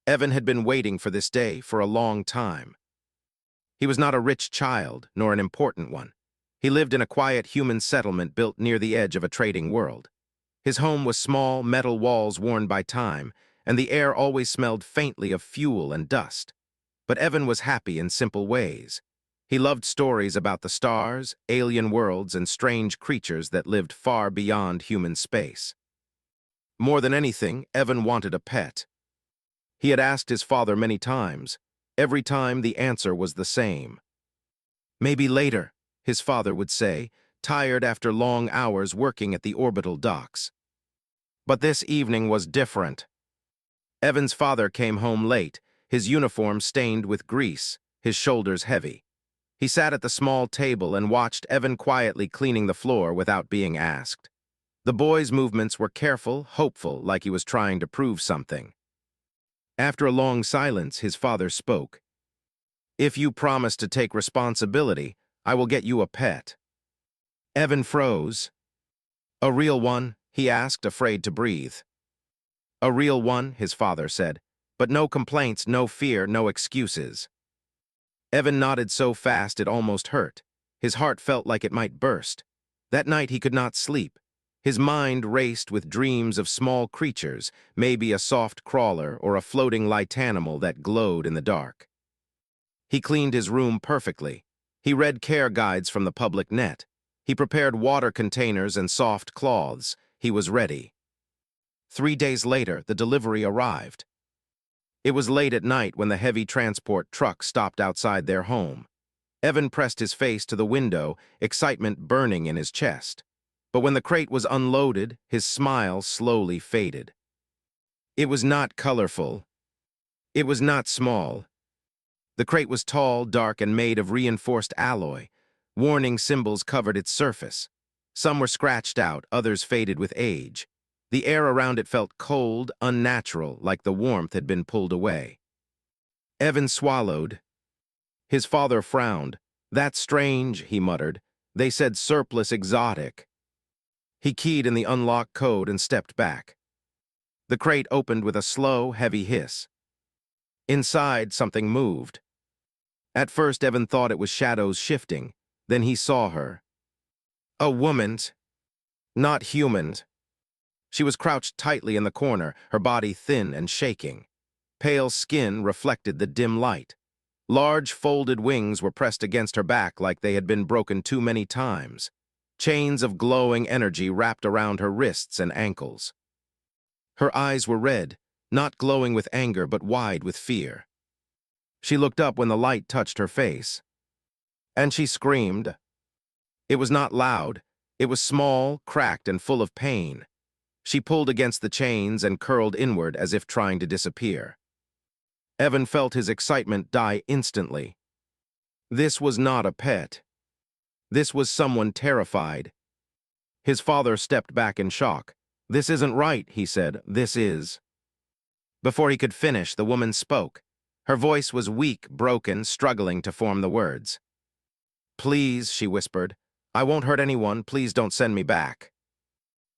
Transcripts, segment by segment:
Evan had been waiting for this day for a long time. He was not a rich child, nor an important one. He lived in a quiet human settlement built near the edge of a trading world. His home was small, metal walls worn by time, and the air always smelled faintly of fuel and dust. But Evan was happy in simple ways. He loved stories about the stars, alien worlds, and strange creatures that lived far beyond human space. More than anything, Evan wanted a pet. He had asked his father many times. Every time the answer was the same. "Maybe later," his father would say, tired after long hours working at the orbital docks. But this evening was different. Evan's father came home late, his uniform stained with grease, his shoulders heavy. He sat at the small table and watched Evan quietly cleaning the floor without being asked. The boy's movements were careful, hopeful, like he was trying to prove something. After a long silence, his father spoke. "If you promise to take responsibility, I will get you a pet." Evan froze. "A real one?" he asked, afraid to breathe. "A real one," his father said, "but no complaints, no fear, no excuses." Evan nodded so fast it almost hurt. His heart felt like it might burst. That night he could not sleep. His mind raced with dreams of small creatures, maybe a soft crawler or a floating light animal that glowed in the dark. He cleaned his room perfectly. He read care guides from the public net. He prepared water containers and soft cloths. He was ready. 3 days later, the delivery arrived. It was late at night when the heavy transport truck stopped outside their home. Evan pressed his face to the window, excitement burning in his chest. But when the crate was unloaded, his smile slowly faded. It was not colorful. It was not small. The crate was tall, dark, and made of reinforced alloy. Warning symbols covered its surface. Some were scratched out, others faded with age. The air around it felt cold, unnatural, like the warmth had been pulled away. Evan swallowed. His father frowned. "That's strange," he muttered. "They said surplus exotic." He keyed in the unlock code and stepped back. The crate opened with a slow, heavy hiss. Inside, something moved. At first, Evan thought it was shadows shifting. Then he saw her. A woman's. Not human's. She was crouched tightly in the corner, her body thin and shaking. Pale skin reflected the dim light. Large folded wings were pressed against her back like they had been broken too many times. Chains of glowing energy wrapped around her wrists and ankles. Her eyes were red, not glowing with anger but wide with fear. She looked up when the light touched her face. And she screamed. It was not loud. It was small, cracked, and full of pain. She pulled against the chains and curled inward as if trying to disappear. Evan felt his excitement die instantly. This was not a pet. This was someone terrified. His father stepped back in shock. "This isn't right," he said. "This is." Before he could finish, the woman spoke. Her voice was weak, broken, struggling to form the words. "Please," she whispered. "I won't hurt anyone. Please don't send me back."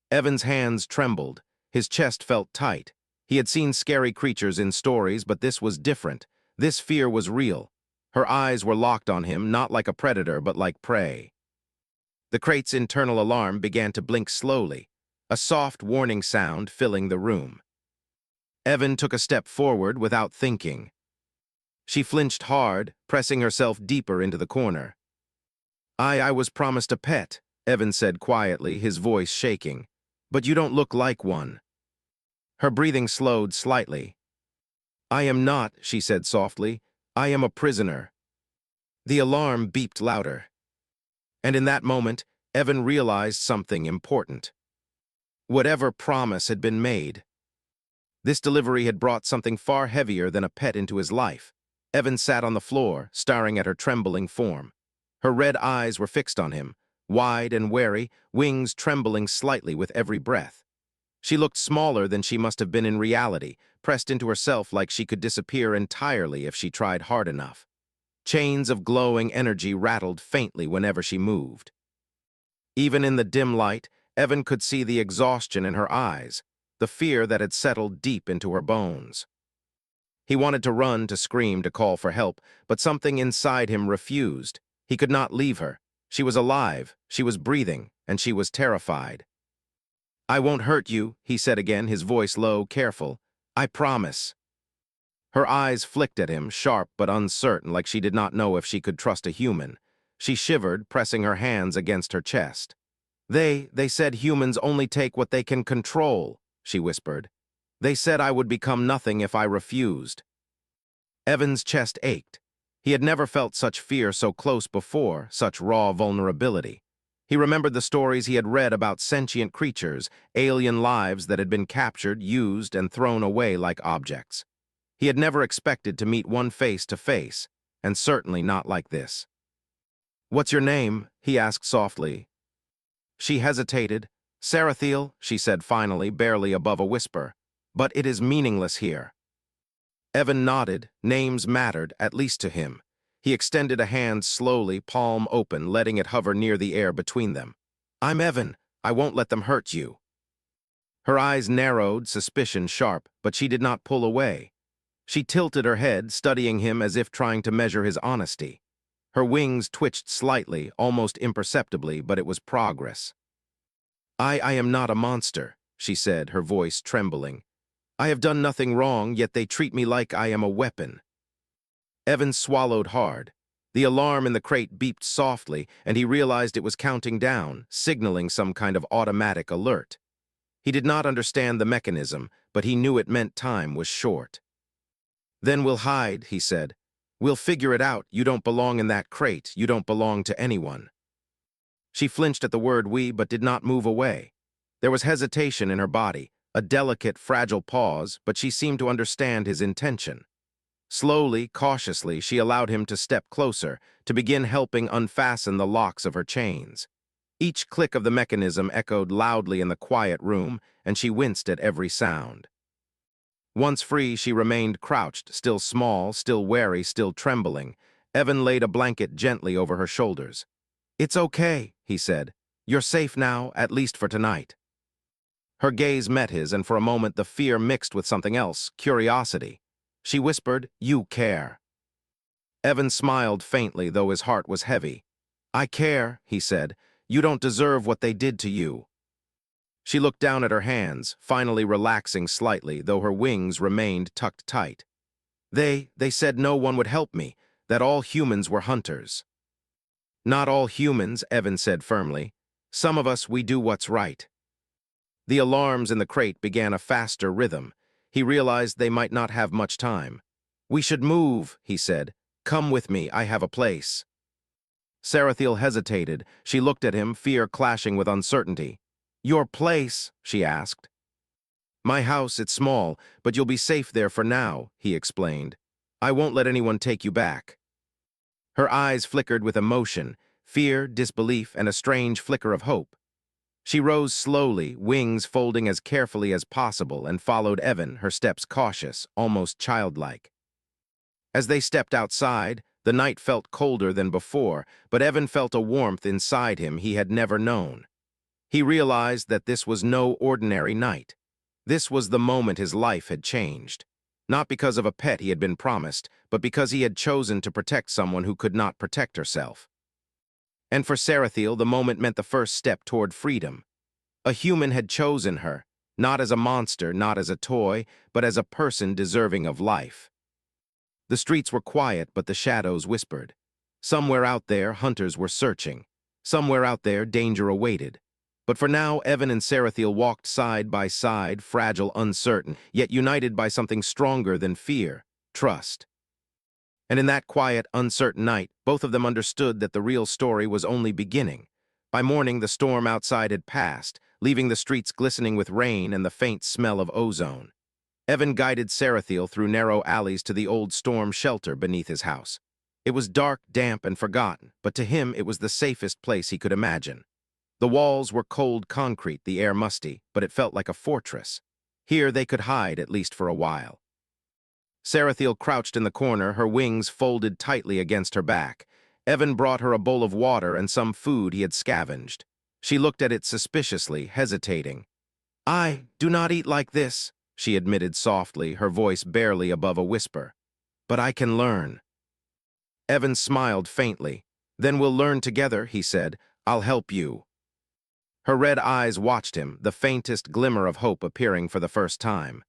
Evan's hands trembled. His chest felt tight. He had seen scary creatures in stories, but this was different. This fear was real. Her eyes were locked on him, not like a predator, but like prey. The crate's internal alarm began to blink slowly, a soft warning sound filling the room. Evan took a step forward without thinking. She flinched hard, pressing herself deeper into the corner. I was promised a pet," Evan said quietly, his voice shaking. "But you don't look like one." Her breathing slowed slightly. "I am not," she said softly. "I am a prisoner." The alarm beeped louder. And in that moment, Evan realized something important. Whatever promise had been made, this delivery had brought something far heavier than a pet into his life. Evan sat on the floor, staring at her trembling form. Her red eyes were fixed on him, wide and wary, wings trembling slightly with every breath. She looked smaller than she must have been in reality, pressed into herself like she could disappear entirely if she tried hard enough. Chains of glowing energy rattled faintly whenever she moved. Even in the dim light, Evan could see the exhaustion in her eyes, the fear that had settled deep into her bones. He wanted to run, to scream, to call for help, but something inside him refused. He could not leave her. She was alive, she was breathing, and she was terrified. "I won't hurt you," he said again, his voice low, careful. "I promise." Her eyes flicked at him, sharp but uncertain, like she did not know if she could trust a human. She shivered, pressing her hands against her chest. They said humans only take what they can control," she whispered. "They said I would become nothing if I refused." Evan's chest ached. He had never felt such fear so close before, such raw vulnerability. He remembered the stories he had read about sentient creatures, alien lives that had been captured, used, and thrown away like objects. He had never expected to meet one face to face, and certainly not like this. "What's your name?" he asked softly. She hesitated. "Sarathiel," she said finally, barely above a whisper. "But it is meaningless here." Evan nodded. Names mattered, at least to him. He extended a hand slowly, palm open, letting it hover near the air between them. "I'm Evan. I won't let them hurt you." Her eyes narrowed, suspicion sharp, but she did not pull away. She tilted her head, studying him as if trying to measure his honesty. Her wings twitched slightly, almost imperceptibly, but it was progress. I am not a monster," she said, her voice trembling. "I have done nothing wrong, yet they treat me like I am a weapon." Evan swallowed hard. The alarm in the crate beeped softly, and he realized it was counting down, signaling some kind of automatic alert. He did not understand the mechanism, but he knew it meant time was short. "Then we'll hide," he said. "We'll figure it out. You don't belong in that crate. You don't belong to anyone." She flinched at the word "we," but did not move away. There was hesitation in her body, a delicate, fragile pause, but she seemed to understand his intention. Slowly, cautiously, she allowed him to step closer, to begin helping unfasten the locks of her chains. Each click of the mechanism echoed loudly in the quiet room, and she winced at every sound. Once free, she remained crouched, still small, still wary, still trembling. Evan laid a blanket gently over her shoulders. "It's okay," he said. "You're safe now, at least for tonight." Her gaze met his, and for a moment the fear mixed with something else, curiosity. She whispered, "You care." Evan smiled faintly, though his heart was heavy. "I care," he said. "You don't deserve what they did to you." She looked down at her hands, finally relaxing slightly, though her wings remained tucked tight. They said no one would help me, that all humans were hunters." "Not all humans," Evan said firmly. "Some of us, we do what's right." The alarms in the crate began a faster rhythm. He realized they might not have much time. "We should move," he said. "Come with me, I have a place." Sarathiel hesitated. She looked at him, fear clashing with uncertainty. "Your place?" she asked. "My house, it's small, but you'll be safe there for now," he explained. "I won't let anyone take you back." Her eyes flickered with emotion, fear, disbelief, and a strange flicker of hope. She rose slowly, wings folding as carefully as possible, and followed Evan, her steps cautious, almost childlike. As they stepped outside, the night felt colder than before, but Evan felt a warmth inside him he had never known. He realized that this was no ordinary night. This was the moment his life had changed. Not because of a pet he had been promised, but because he had chosen to protect someone who could not protect herself. And for Sarathiel, the moment meant the first step toward freedom. A human had chosen her, not as a monster, not as a toy, but as a person deserving of life. The streets were quiet, but the shadows whispered. Somewhere out there, hunters were searching. Somewhere out there, danger awaited. But for now, Evan and Sarathiel walked side by side, fragile, uncertain, yet united by something stronger than fear, trust. And in that quiet, uncertain night, both of them understood that the real story was only beginning. By morning, the storm outside had passed, leaving the streets glistening with rain and the faint smell of ozone. Evan guided Sarathiel through narrow alleys to the old storm shelter beneath his house. It was dark, damp, and forgotten, but to him it was the safest place he could imagine. The walls were cold concrete, the air musty, but it felt like a fortress. Here they could hide, at least for a while. Sarathiel crouched in the corner, her wings folded tightly against her back. Evan brought her a bowl of water and some food he had scavenged. She looked at it suspiciously, hesitating. "I do not eat like this," she admitted softly, her voice barely above a whisper. "But I can learn." Evan smiled faintly. "Then we'll learn together," he said. "I'll help you." Her red eyes watched him, the faintest glimmer of hope appearing for the first time.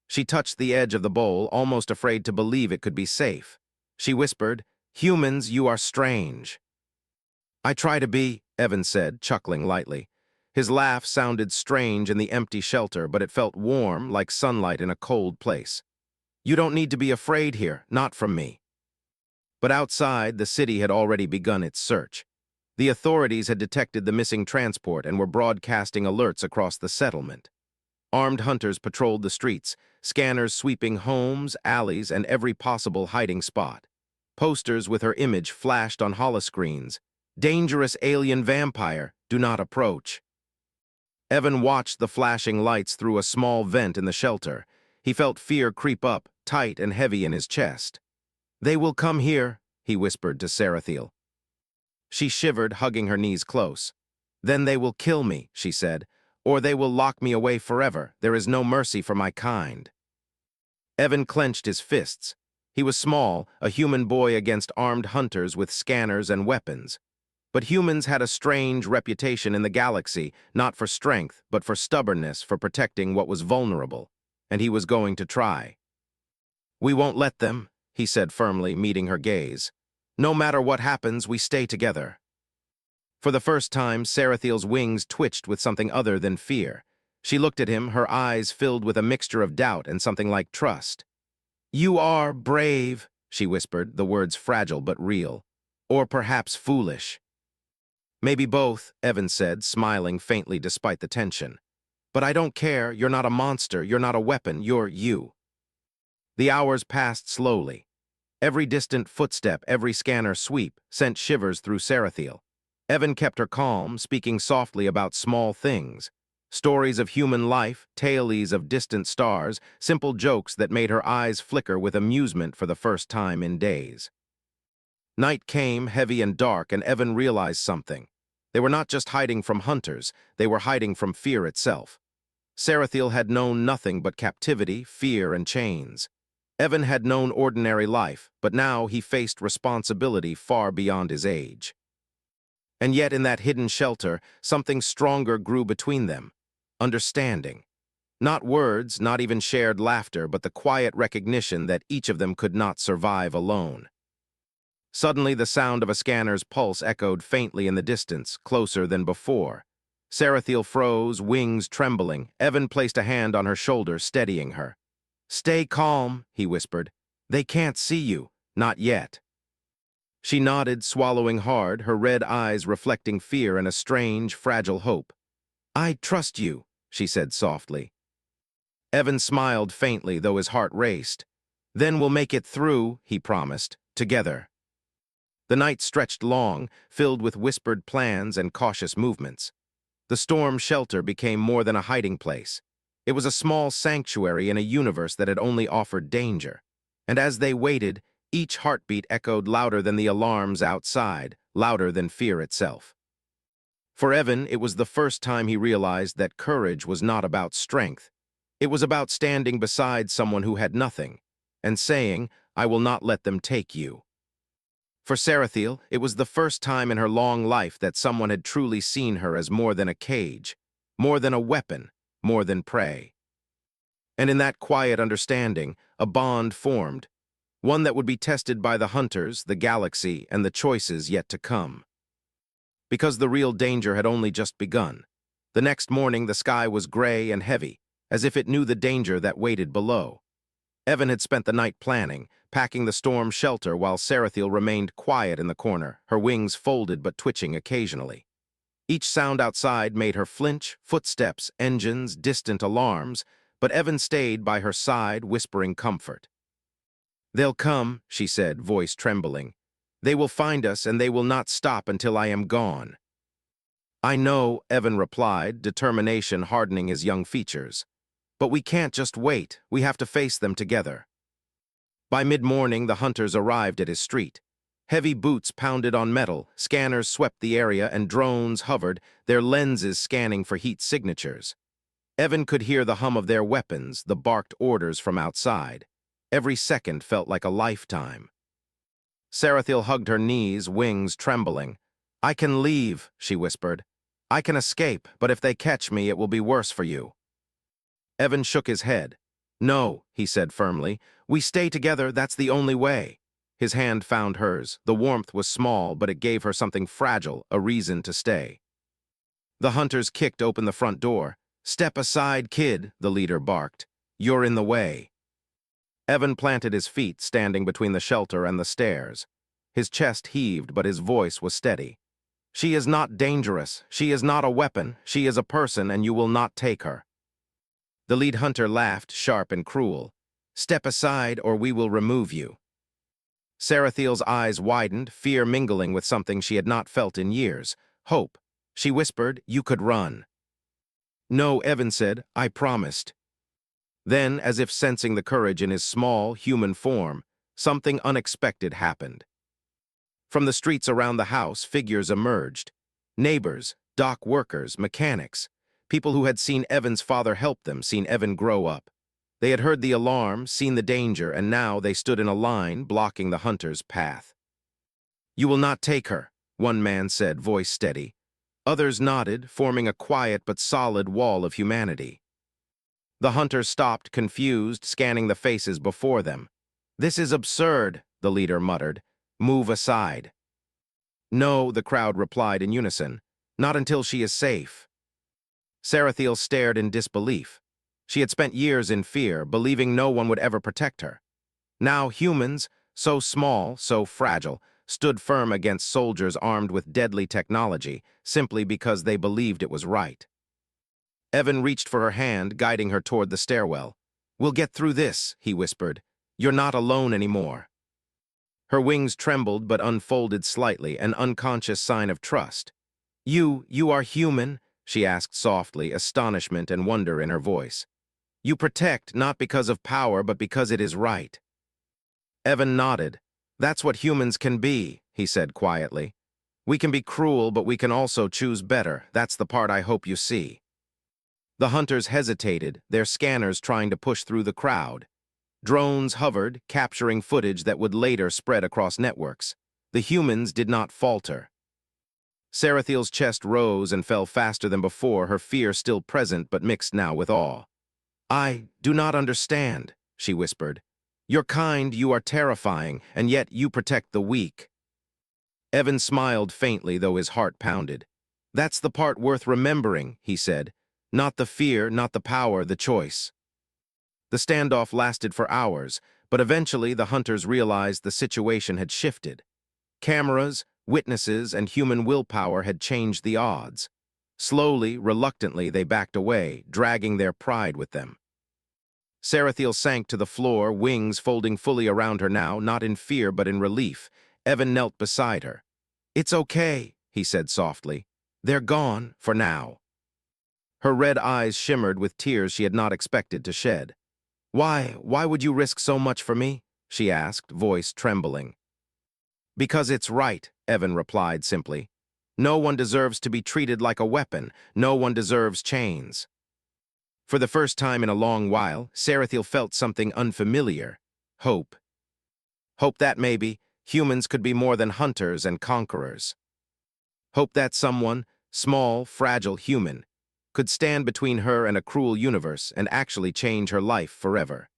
She touched the edge of the bowl, almost afraid to believe it could be safe. She whispered, "Humans, you are strange." "I try to be," Evan said, chuckling lightly. His laugh sounded strange in the empty shelter, but it felt warm, like sunlight in a cold place. "You don't need to be afraid here, not from me." But outside, the city had already begun its search. The authorities had detected the missing transport and were broadcasting alerts across the settlement. Armed hunters patrolled the streets, scanners sweeping homes, alleys, and every possible hiding spot. Posters with her image flashed on holoscreens. "Dangerous alien vampire, do not approach." Evan watched the flashing lights through a small vent in the shelter. He felt fear creep up, tight and heavy in his chest. "They will come here," he whispered to Sarathiel. She shivered, hugging her knees close. "Then they will kill me," she said, "or they will lock me away forever. There is no mercy for my kind." Evan clenched his fists. He was small, a human boy against armed hunters with scanners and weapons. But humans had a strange reputation in the galaxy, not for strength, but for stubbornness, for protecting what was vulnerable. And he was going to try. "We won't let them," he said firmly, meeting her gaze. "No matter what happens, we stay together." For the first time, Sarathiel's wings twitched with something other than fear. She looked at him, her eyes filled with a mixture of doubt and something like trust. "You are brave," she whispered, the words fragile but real. "Or perhaps foolish." "Maybe both," Evan said, smiling faintly despite the tension. "But I don't care. You're not a monster. You're not a weapon. You're you." The hours passed slowly. Every distant footstep, every scanner sweep, sent shivers through Sarathiel. Evan kept her calm, speaking softly about small things. Stories of human life, tales of distant stars, simple jokes that made her eyes flicker with amusement for the first time in days. Night came, heavy and dark, and Evan realized something. They were not just hiding from hunters, they were hiding from fear itself. Sarathiel had known nothing but captivity, fear, and chains. Evan had known ordinary life, but now he faced responsibility far beyond his age. And yet in that hidden shelter, something stronger grew between them. Understanding. Not words, not even shared laughter, but the quiet recognition that each of them could not survive alone. Suddenly, the sound of a scanner's pulse echoed faintly in the distance, closer than before. Sarathiel froze, wings trembling. Evan placed a hand on her shoulder, steadying her. "Stay calm," he whispered. "They can't see you. Not yet." She nodded, swallowing hard, her red eyes reflecting fear and a strange, fragile hope. "I trust you," she said softly. Evan smiled faintly, though his heart raced. "Then we'll make it through," he promised, "together." The night stretched long, filled with whispered plans and cautious movements. The storm shelter became more than a hiding place. It was a small sanctuary in a universe that had only offered danger. And as they waited, each heartbeat echoed louder than the alarms outside, louder than fear itself. For Evan, it was the first time he realized that courage was not about strength. It was about standing beside someone who had nothing, and saying, "I will not let them take you." For Sarathiel, it was the first time in her long life that someone had truly seen her as more than a cage, more than a weapon, more than prey. And in that quiet understanding, a bond formed, one that would be tested by the hunters, the galaxy, and the choices yet to come. Because the real danger had only just begun. The next morning, the sky was gray and heavy, as if it knew the danger that waited below. Evan had spent the night planning, packing the storm shelter while Sarathiel remained quiet in the corner, her wings folded but twitching occasionally. Each sound outside made her flinch, footsteps, engines, distant alarms, but Evan stayed by her side, whispering comfort. "They'll come," she said, voice trembling. "They will find us, and they will not stop until I am gone." "I know," Evan replied, determination hardening his young features. "But we can't just wait. We have to face them together." By mid-morning, the hunters arrived at his street. Heavy boots pounded on metal, scanners swept the area, and drones hovered, their lenses scanning for heat signatures. Evan could hear the hum of their weapons, the barked orders from outside. Every second felt like a lifetime. Sarathiel hugged her knees, wings trembling. "I can leave," she whispered. "I can escape, but if they catch me, it will be worse for you." Evan shook his head. "No," he said firmly. "We stay together, that's the only way." His hand found hers. The warmth was small, but it gave her something fragile, a reason to stay. The hunters kicked open the front door. "Step aside, kid," the leader barked. "You're in the way." Evan planted his feet, standing between the shelter and the stairs. His chest heaved, but his voice was steady. "She is not dangerous. She is not a weapon. She is a person, and you will not take her." The lead hunter laughed, sharp and cruel. "Step aside, or we will remove you." Sarathiel's eyes widened, fear mingling with something she had not felt in years. Hope. She whispered, "You could run." "No," Evan said, "I promised." Then, as if sensing the courage in his small, human form, something unexpected happened. From the streets around the house, figures emerged. Neighbors, dock workers, mechanics, people who had seen Evan's father help them, seen Evan grow up. They had heard the alarm, seen the danger, and now they stood in a line, blocking the hunter's path. "You will not take her," one man said, voice steady. Others nodded, forming a quiet but solid wall of humanity. The hunter stopped, confused, scanning the faces before them. "This is absurd," the leader muttered. "Move aside." "No," the crowd replied in unison. "Not until she is safe." Sarathiel stared in disbelief. She had spent years in fear, believing no one would ever protect her. Now humans, so small, so fragile, stood firm against soldiers armed with deadly technology, simply because they believed it was right. Evan reached for her hand, guiding her toward the stairwell. "We'll get through this," he whispered. "You're not alone anymore." Her wings trembled but unfolded slightly, an unconscious sign of trust. You are human?" she asked softly, astonishment and wonder in her voice. "You protect not because of power, but because it is right." Evan nodded. "That's what humans can be," he said quietly. "We can be cruel, but we can also choose better. That's the part I hope you see." The hunters hesitated, their scanners trying to push through the crowd. Drones hovered, capturing footage that would later spread across networks. The humans did not falter. Sarathiel's chest rose and fell faster than before, her fear still present but mixed now with awe. "I do not understand," she whispered. "You're kind, you are terrifying, and yet you protect the weak." Evan smiled faintly, though his heart pounded. "That's the part worth remembering," he said. "Not the fear, not the power, the choice." The standoff lasted for hours, but eventually the hunters realized the situation had shifted. Cameras, witnesses, and human willpower had changed the odds. Slowly, reluctantly, they backed away, dragging their pride with them. Sarathiel sank to the floor, wings folding fully around her now, not in fear but in relief. Evan knelt beside her. "It's okay," he said softly. "They're gone, for now." Her red eyes shimmered with tears she had not expected to shed. Why would you risk so much for me?" she asked, voice trembling. "Because it's right," Evan replied simply. "No one deserves to be treated like a weapon. No one deserves chains." For the first time in a long while, Sarathiel felt something unfamiliar. Hope. Hope that maybe humans could be more than hunters and conquerors. Hope that someone, small, fragile human, could stand between her and a cruel universe and actually change her life forever.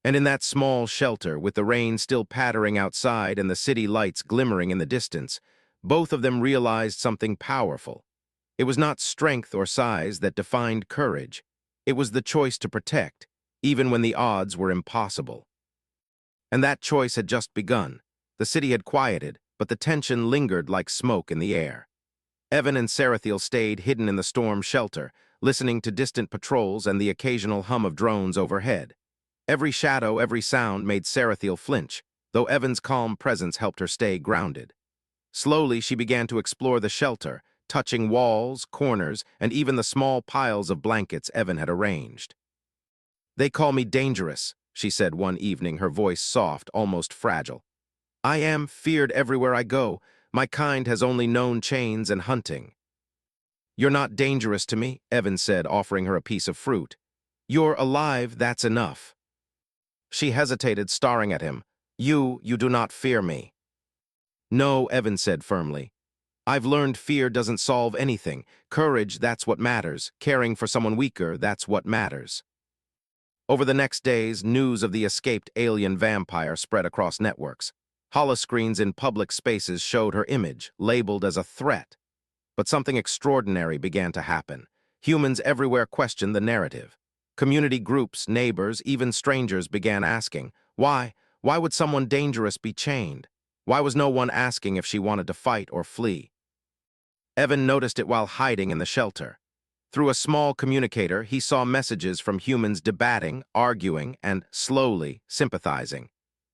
And in that small shelter, with the rain still pattering outside and the city lights glimmering in the distance, both of them realized something powerful. It was not strength or size that defined courage. It was the choice to protect, even when the odds were impossible. And that choice had just begun. The city had quieted, but the tension lingered like smoke in the air. Evan and Sarathiel stayed hidden in the storm shelter, listening to distant patrols and the occasional hum of drones overhead. Every shadow, every sound made Sarathiel flinch, though Evan's calm presence helped her stay grounded. Slowly, she began to explore the shelter, touching walls, corners, and even the small piles of blankets Evan had arranged. "They call me dangerous," she said one evening, her voice soft, almost fragile. "I am feared everywhere I go. My kind has only known chains and hunting." "You're not dangerous to me," Evan said, offering her a piece of fruit. "You're alive, that's enough." She hesitated, staring at him. You do not fear me." "No," Evan said firmly. "I've learned fear doesn't solve anything. Courage, that's what matters. Caring for someone weaker, that's what matters." Over the next days, news of the escaped alien vampire spread across networks. Holoscreens in public spaces showed her image, labeled as a threat. But something extraordinary began to happen. Humans everywhere questioned the narrative. Community groups, neighbors, even strangers began asking, why? Why would someone dangerous be chained? Why was no one asking if she wanted to fight or flee? Evan noticed it while hiding in the shelter. Through a small communicator, he saw messages from humans debating, arguing, and, slowly, sympathizing.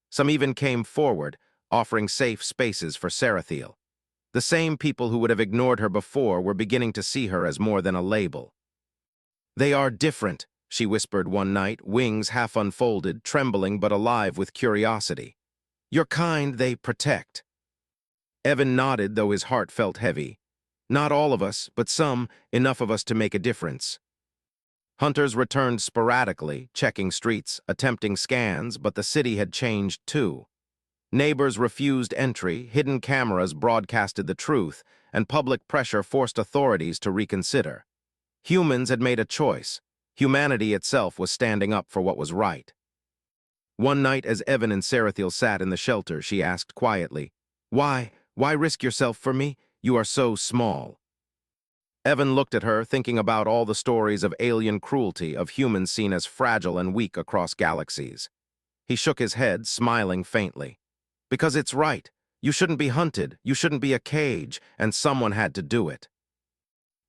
Some even came forward, offering safe spaces for Sarathiel. The same people who would have ignored her before were beginning to see her as more than a label. "They are different," she whispered one night, wings half unfolded, trembling but alive with curiosity. "Your kind they protect." Evan nodded, though his heart felt heavy. "Not all of us, but some, enough of us to make a difference." Hunters returned sporadically, checking streets, attempting scans, but the city had changed too. Neighbors refused entry, hidden cameras broadcasted the truth, and public pressure forced authorities to reconsider. Humans had made a choice. Humanity itself was standing up for what was right. One night, as Evan and Sarathiel sat in the shelter, she asked quietly, "Why? Why risk yourself for me? You are so small." Evan looked at her, thinking about all the stories of alien cruelty, of humans seen as fragile and weak across galaxies. He shook his head, smiling faintly. "Because it's right. You shouldn't be hunted, you shouldn't be a cage, and someone had to do it."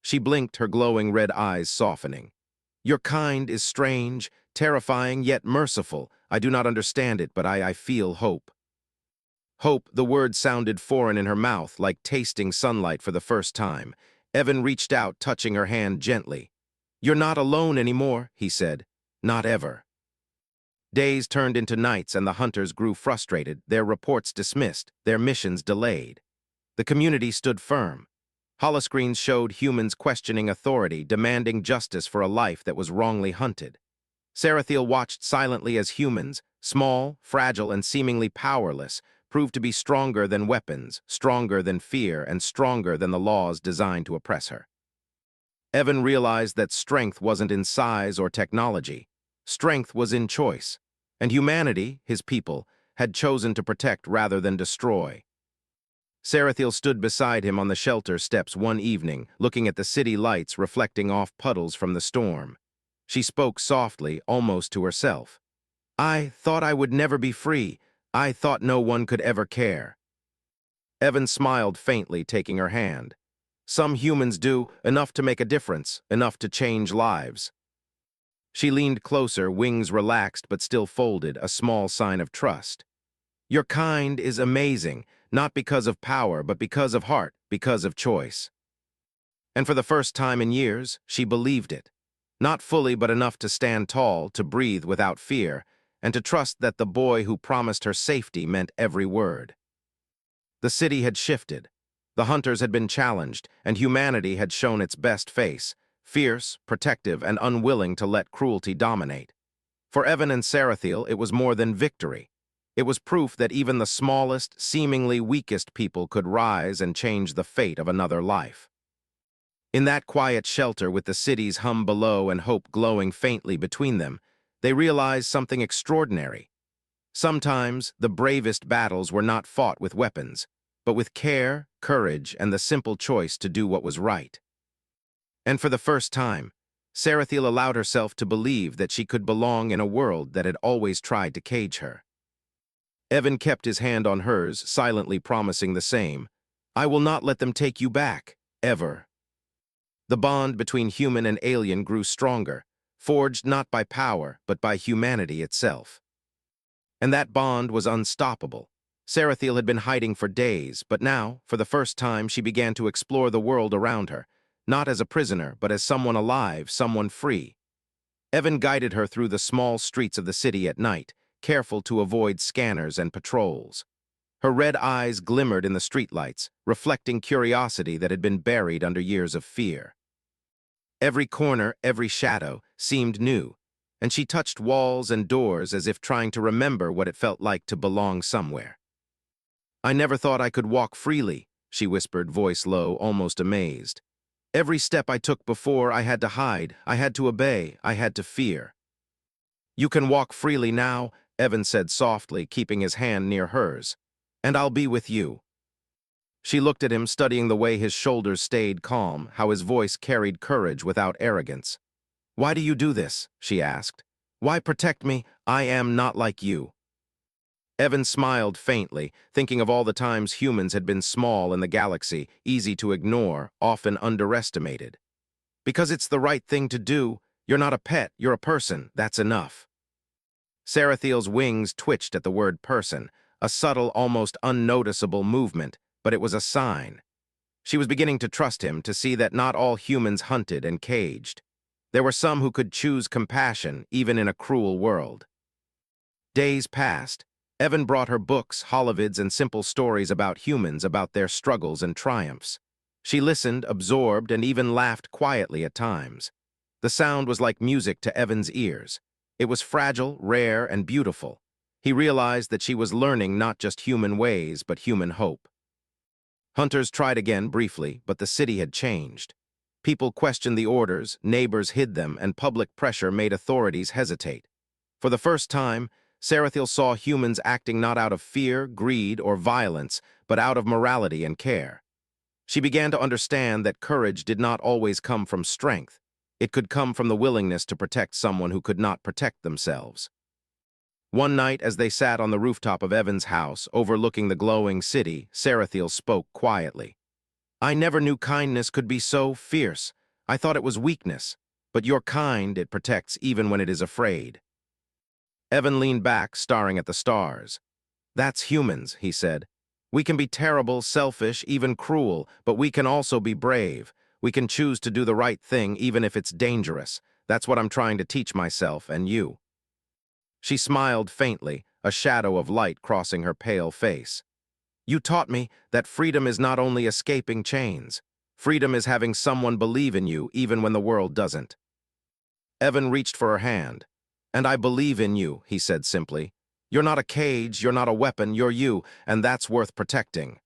She blinked, her glowing red eyes softening. "Your kind is strange, terrifying, yet merciful. I do not understand it, but I feel hope." Hope, the word sounded foreign in her mouth, like tasting sunlight for the first time. Evan reached out, touching her hand gently. "You're not alone anymore," he said. "Not ever." Days turned into nights, and the hunters grew frustrated, their reports dismissed, their missions delayed. The community stood firm. Holoscreens showed humans questioning authority, demanding justice for a life that was wrongly hunted. Sarathiel watched silently as humans, small, fragile, and seemingly powerless, proved to be stronger than weapons, stronger than fear, and stronger than the laws designed to oppress her. Evan realized that strength wasn't in size or technology. Strength was in choice. And humanity, his people, had chosen to protect rather than destroy. Sarathiel stood beside him on the shelter steps one evening, looking at the city lights reflecting off puddles from the storm. She spoke softly, almost to herself. "I thought I would never be free. I thought no one could ever care." Evan smiled faintly, taking her hand. "Some humans do, enough to make a difference, enough to change lives." She leaned closer, wings relaxed but still folded, a small sign of trust. "Your kind is amazing, not because of power, but because of heart, because of choice." And for the first time in years, she believed it. Not fully, but enough to stand tall, to breathe without fear, and to trust that the boy who promised her safety meant every word. The city had shifted. The hunters had been challenged, and humanity had shown its best face, fierce, protective, and unwilling to let cruelty dominate. For Evan and Sarathiel, it was more than victory. It was proof that even the smallest, seemingly weakest people could rise and change the fate of another life. In that quiet shelter, with the city's hum below and hope glowing faintly between them, they realized something extraordinary. Sometimes the bravest battles were not fought with weapons, but with care, courage, and the simple choice to do what was right. And for the first time, Sarathiel allowed herself to believe that she could belong in a world that had always tried to cage her. Evan kept his hand on hers, silently promising the same. "I will not let them take you back, ever." The bond between human and alien grew stronger, forged not by power, but by humanity itself. And that bond was unstoppable. Sarathiel had been hiding for days, but now, for the first time, she began to explore the world around her, not as a prisoner, but as someone alive, someone free. Evan guided her through the small streets of the city at night, careful to avoid scanners and patrols. Her red eyes glimmered in the streetlights, reflecting curiosity that had been buried under years of fear. Every corner, every shadow, seemed new, and she touched walls and doors as if trying to remember what it felt like to belong somewhere. "I never thought I could walk freely," she whispered, voice low, almost amazed. "Every step I took before, I had to hide, I had to obey, I had to fear." "You can walk freely now," Evan said softly, keeping his hand near hers. "And I'll be with you." She looked at him, studying the way his shoulders stayed calm, how his voice carried courage without arrogance. "Why do you do this?" she asked. "Why protect me? I am not like you." Evan smiled faintly, thinking of all the times humans had been small in the galaxy, easy to ignore, often underestimated. "Because it's the right thing to do. You're not a pet, you're a person, that's enough." Sarathiel's wings twitched at the word person, a subtle, almost unnoticeable movement, but it was a sign. She was beginning to trust him, to see that not all humans hunted and caged. There were some who could choose compassion, even in a cruel world. Days passed. Evan brought her books, holovids, and simple stories about humans, about their struggles and triumphs. She listened, absorbed, and even laughed quietly at times. The sound was like music to Evan's ears. It was fragile, rare, and beautiful. He realized that she was learning not just human ways, but human hope. Hunters tried again briefly, but the city had changed. People questioned the orders, neighbors hid them, and public pressure made authorities hesitate. For the first time, Sarathiel saw humans acting not out of fear, greed, or violence, but out of morality and care. She began to understand that courage did not always come from strength. It could come from the willingness to protect someone who could not protect themselves. One night, as they sat on the rooftop of Evan's house, overlooking the glowing city, Sarathiel spoke quietly. "I never knew kindness could be so fierce. I thought it was weakness. But your kind, it protects even when it is afraid." Evan leaned back, staring at the stars. "That's humans," he said. "We can be terrible, selfish, even cruel, but we can also be brave. We can choose to do the right thing even if it's dangerous. That's what I'm trying to teach myself and you." She smiled faintly, a shadow of light crossing her pale face. "You taught me that freedom is not only escaping chains. Freedom is having someone believe in you even when the world doesn't." Evan reached for her hand. "And I believe in you," he said simply. "You're not a cage, you're not a weapon, you're you, and that's worth protecting."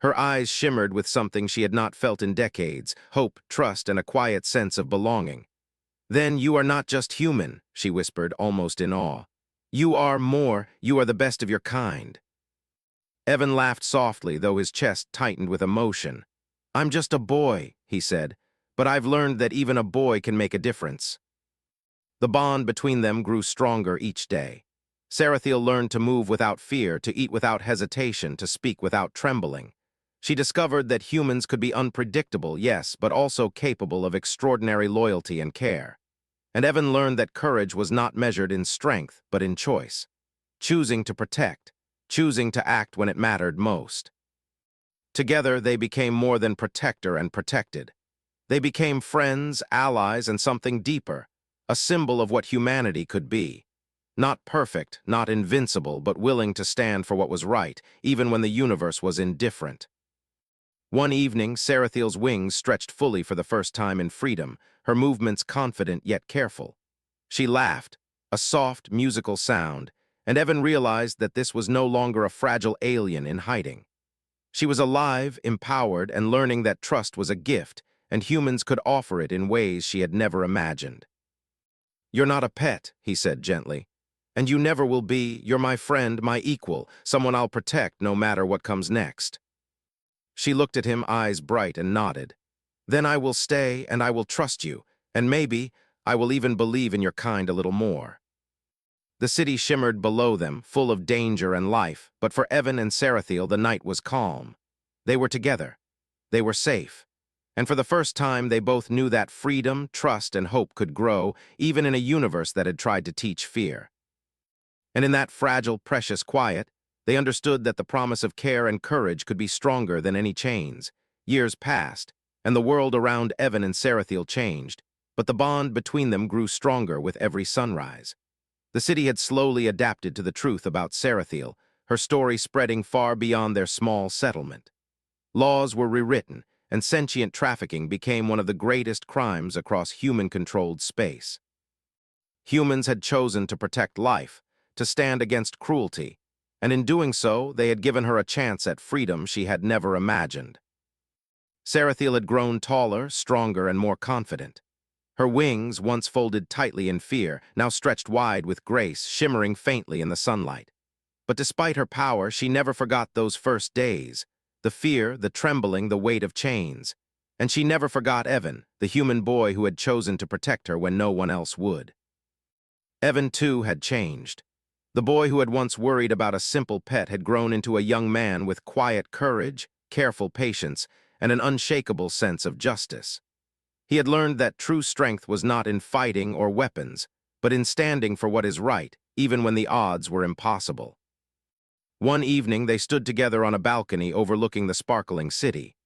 Her eyes shimmered with something she had not felt in decades, hope, trust, and a quiet sense of belonging. "Then you are not just human," she whispered, almost in awe. "You are more, you are the best of your kind." Evan laughed softly, though his chest tightened with emotion. "I'm just a boy," he said, "but I've learned that even a boy can make a difference." The bond between them grew stronger each day. Sarathiel learned to move without fear, to eat without hesitation, to speak without trembling. She discovered that humans could be unpredictable, yes, but also capable of extraordinary loyalty and care. And Evan learned that courage was not measured in strength, but in choice. Choosing to protect, choosing to act when it mattered most. Together, they became more than protector and protected. They became friends, allies, and something deeper, a symbol of what humanity could be. Not perfect, not invincible, but willing to stand for what was right, even when the universe was indifferent. One evening, Sarathiel's wings stretched fully for the first time in freedom, her movements confident yet careful. She laughed, a soft, musical sound, and Evan realized that this was no longer a fragile alien in hiding. She was alive, empowered, and learning that trust was a gift, and humans could offer it in ways she had never imagined. "You're not a pet," he said gently. "And you never will be. You're my friend, my equal, someone I'll protect no matter what comes next." She looked at him, eyes bright, and nodded. "Then I will stay, and I will trust you, and maybe I will even believe in your kind a little more." The city shimmered below them, full of danger and life, but for Evan and Sarathiel the night was calm. They were together. They were safe. And for the first time, they both knew that freedom, trust, and hope could grow, even in a universe that had tried to teach fear. And in that fragile, precious quiet, they understood that the promise of care and courage could be stronger than any chains. Years passed, and the world around Evan and Sarathiel changed, but the bond between them grew stronger with every sunrise. The city had slowly adapted to the truth about Sarathiel, her story spreading far beyond their small settlement. Laws were rewritten, and sentient trafficking became one of the greatest crimes across human-controlled space. Humans had chosen to protect life, to stand against cruelty, and in doing so, they had given her a chance at freedom she had never imagined. Sarathiel had grown taller, stronger, and more confident. Her wings, once folded tightly in fear, now stretched wide with grace, shimmering faintly in the sunlight. But despite her power, she never forgot those first days, the fear, the trembling, the weight of chains. And she never forgot Evan, the human boy who had chosen to protect her when no one else would. Evan, too, had changed. The boy who had once worried about a simple pet had grown into a young man with quiet courage, careful patience, and an unshakable sense of justice. He had learned that true strength was not in fighting or weapons, but in standing for what is right, even when the odds were impossible. One evening, they stood together on a balcony overlooking the sparkling city.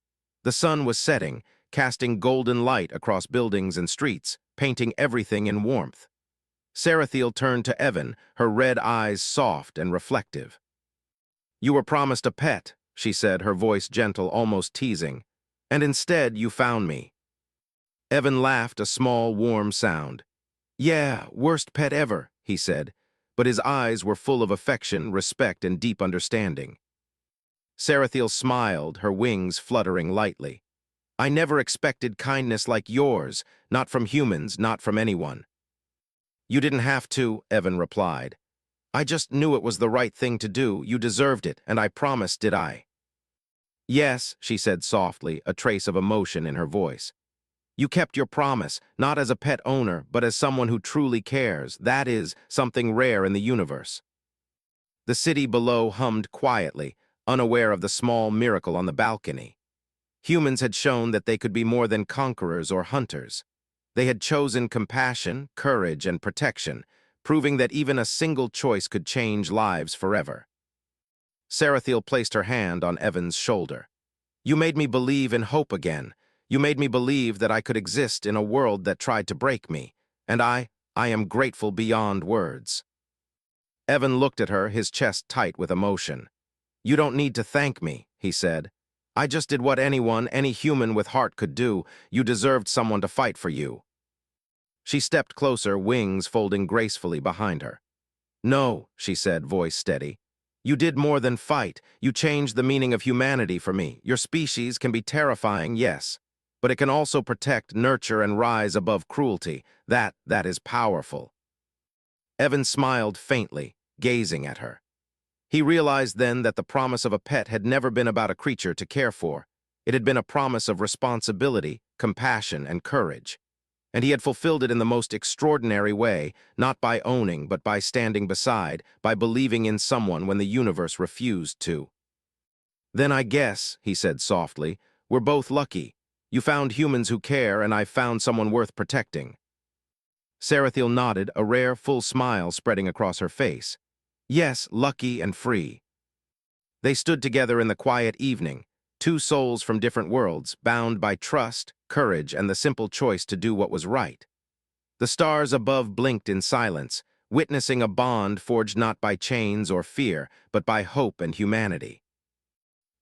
The sun was setting, casting golden light across buildings and streets, painting everything in warmth. Sarathiel turned to Evan, her red eyes soft and reflective. "You were promised a pet," she said, her voice gentle, almost teasing, "and instead you found me." Evan laughed, a small, warm sound. "Yeah, worst pet ever," he said, but his eyes were full of affection, respect, and deep understanding. Sarathiel smiled, her wings fluttering lightly. "I never expected kindness like yours, not from humans, not from anyone." "You didn't have to," Evan replied. "I just knew it was the right thing to do. You deserved it, and I promised, did I?" "Yes," she said softly, a trace of emotion in her voice. "You kept your promise, not as a pet owner, but as someone who truly cares. That is something rare in the universe." The city below hummed quietly, unaware of the small miracle on the balcony. Humans had shown that they could be more than conquerors or hunters. They had chosen compassion, courage, and protection, proving that even a single choice could change lives forever. Sarathiel placed her hand on Evan's shoulder. "You made me believe in hope again. You made me believe that I could exist in a world that tried to break me, and I am grateful beyond words." Evan looked at her, his chest tight with emotion. "You don't need to thank me," he said. "I just did what anyone, any human with heart could do. You deserved someone to fight for you." She stepped closer, wings folding gracefully behind her. "No," she said, voice steady. "You did more than fight. You changed the meaning of humanity for me. Your species can be terrifying, yes, but it can also protect, nurture, and rise above cruelty. That is powerful." Evan smiled faintly, gazing at her. He realized then that the promise of a pet had never been about a creature to care for. It had been a promise of responsibility, compassion, and courage. And he had fulfilled it in the most extraordinary way, not by owning, but by standing beside, by believing in someone when the universe refused to. "Then I guess," he said softly, "we're both lucky. You found humans who care, and I've found someone worth protecting." Sarathiel nodded, a rare, full smile spreading across her face. "Yes, lucky and free." They stood together in the quiet evening, two souls from different worlds, bound by trust, courage, and the simple choice to do what was right. The stars above blinked in silence, witnessing a bond forged not by chains or fear, but by hope and humanity.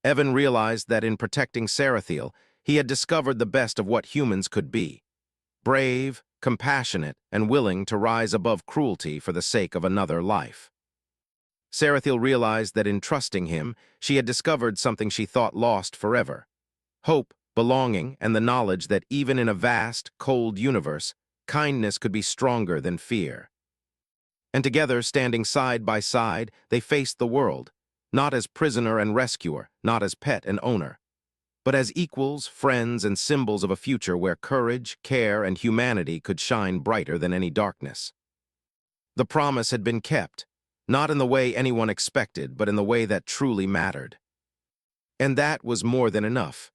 Evan realized that in protecting Sarathiel, he had discovered the best of what humans could be: brave, compassionate, and willing to rise above cruelty for the sake of another life. Sarathiel realized that in trusting him, she had discovered something she thought lost forever: hope, belonging, and the knowledge that even in a vast, cold universe, kindness could be stronger than fear. And together, standing side by side, they faced the world, not as prisoner and rescuer, not as pet and owner, but as equals, friends, and symbols of a future where courage, care, and humanity could shine brighter than any darkness. The promise had been kept, not in the way anyone expected, but in the way that truly mattered. And that was more than enough.